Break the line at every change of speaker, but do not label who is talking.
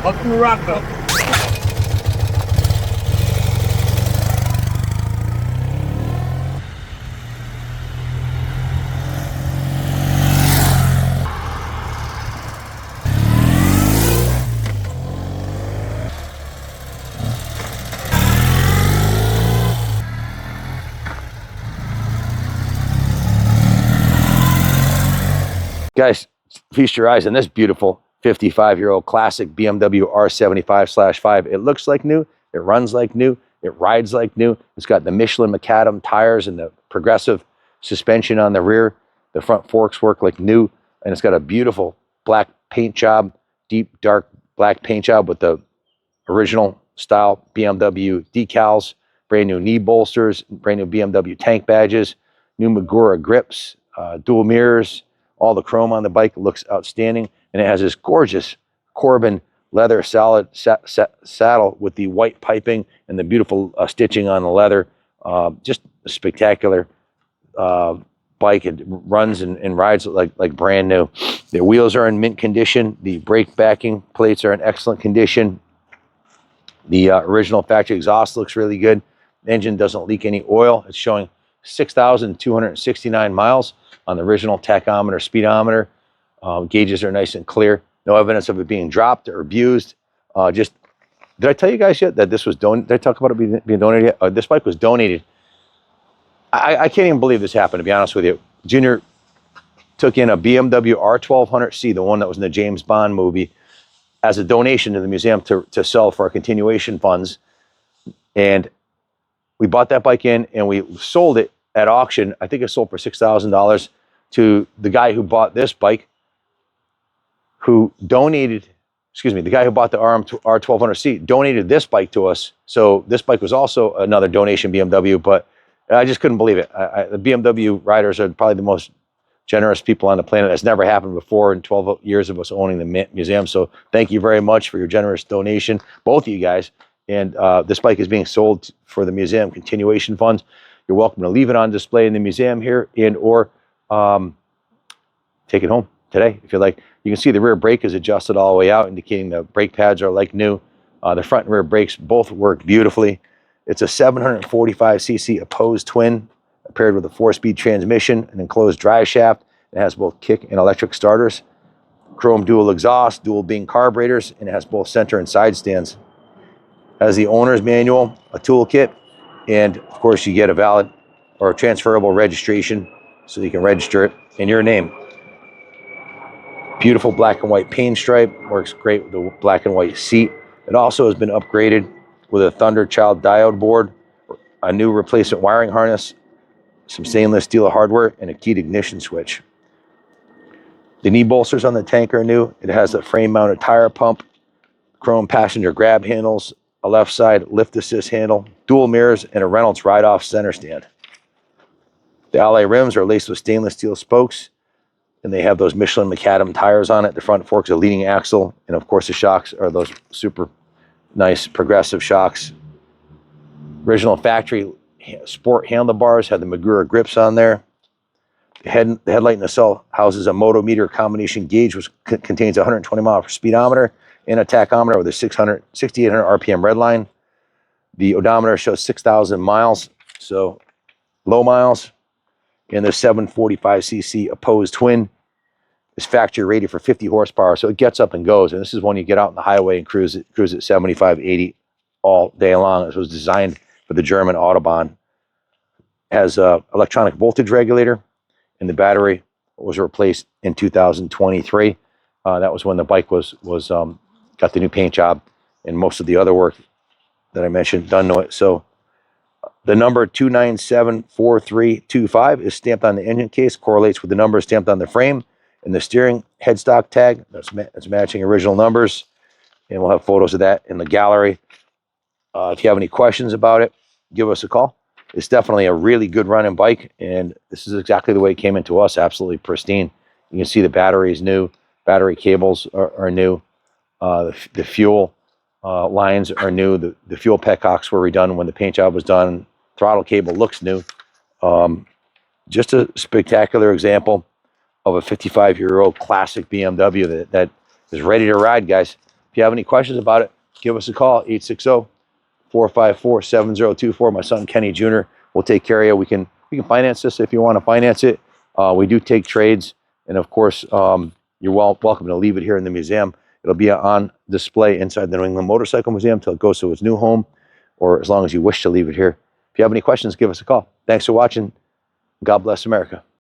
Welcome to Rockville.
Guys, feast your eyes on this beautiful 55-year-old classic BMW R75/5. It looks like new, it runs like new, it rides like new. It's got the Michelin Macadam tires and the progressive suspension on the rear. The front forks work like new, and it's got a beautiful black paint job, deep, dark black paint job with the original style BMW decals, brand new knee bolsters, brand new BMW tank badges, new Magura grips, dual mirrors. All the chrome on the bike looks outstanding, and it has this gorgeous Corbin leather saddle with the white piping and the beautiful stitching on the leather. Just a spectacular bike. It runs and rides like brand new. The wheels are in mint condition. The brake backing plates are in excellent condition. The original factory exhaust looks really good. The engine doesn't leak any oil. It's showing 6,269 miles on the original tachometer, speedometer. Gauges are nice and clear. No evidence of it being dropped or abused. Did I tell you guys yet that this was donated? Did I talk about it being donated yet? This bike was donated. I can't even believe this happened, to be honest with you. Junior took in a BMW R1200C, the one that was in the James Bond movie, as a donation to the museum to sell for our continuation funds. And we bought that bike in and we sold it at auction. I think it sold for $6,000 to the guy who bought this bike, who donated, excuse me, the guy who bought the R1200C donated this bike to us. So this bike was also another donation BMW, but I just couldn't believe it. The BMW riders are probably the most generous people on the planet. That's never happened before in 12 years of us owning the museum. So thank you very much for your generous donation, both of you guys. And this bike is being sold for the museum continuation funds. You're welcome to leave it on display in the museum here and or take it home today if you like. You can see the rear brake is adjusted all the way out, indicating the brake pads are like new. The front and rear brakes both work beautifully. It's a 745cc opposed twin paired with a 4-speed transmission, an enclosed drive shaft. It has both kick and electric starters, chrome dual exhaust, dual Bing carburetors, and it has both center and side stands. It has the owner's manual, a toolkit, and of course you get a valid or transferable registration so you can register it in your name. Beautiful black and white paint stripe, works great with the black and white seat. It also has been upgraded with a Thunder Child diode board, a new replacement wiring harness, some stainless steel hardware, and a keyed ignition switch. The knee bolsters on the tank are new. It has a frame-mounted tire pump, chrome passenger grab handles, a left side lift assist handle, dual mirrors, and a Reynolds ride-off center stand. The alloy rims are laced with stainless steel spokes, and they have those Michelin Macadam tires on it. The front fork's a leading axle, and of course the shocks are those super nice progressive shocks. Original factory sport handlebars have the Magura grips on there. The headlight nacelle houses a motometer combination gauge, which contains a 120 mile per speedometer and a tachometer with a 6,800 RPM red line. The odometer shows 6,000 miles, so low miles. And the 745cc opposed twin is factory rated for 50 horsepower, so it gets up and goes. And this is one you get out on the highway and cruise at 75, 80 all day long. This was designed for the German Autobahn. It has an electronic voltage regulator, and the battery was replaced in 2023. That was when the bike was got the new paint job and most of the other work that I mentioned done to it. So the number 2974325 is stamped on the engine case, correlates with the number stamped on the frame, and the steering headstock tag that's matching original numbers. And we'll have photos of that in the gallery. If you have any questions about it, give us a call. It's definitely a really good running bike, and this is exactly the way it came into us, absolutely pristine. You can see the battery is new, battery cables are new, the fuel lines are new, the fuel petcocks were redone when the paint job was done, throttle cable looks new. Just a spectacular example of a 55-year-old classic BMW that is ready to ride, guys. If you have any questions about it, give us a call, 860-454-7024. My son Kenny Jr. will take care of you. We can finance this if you want to finance it. We do take trades, and of course, you're welcome to leave it here in the museum. It'll be on display inside the New England Motorcycle Museum till it goes to its new home, or as long as you wish to leave it here. If you have any questions, give us a call. Thanks for watching. God bless America.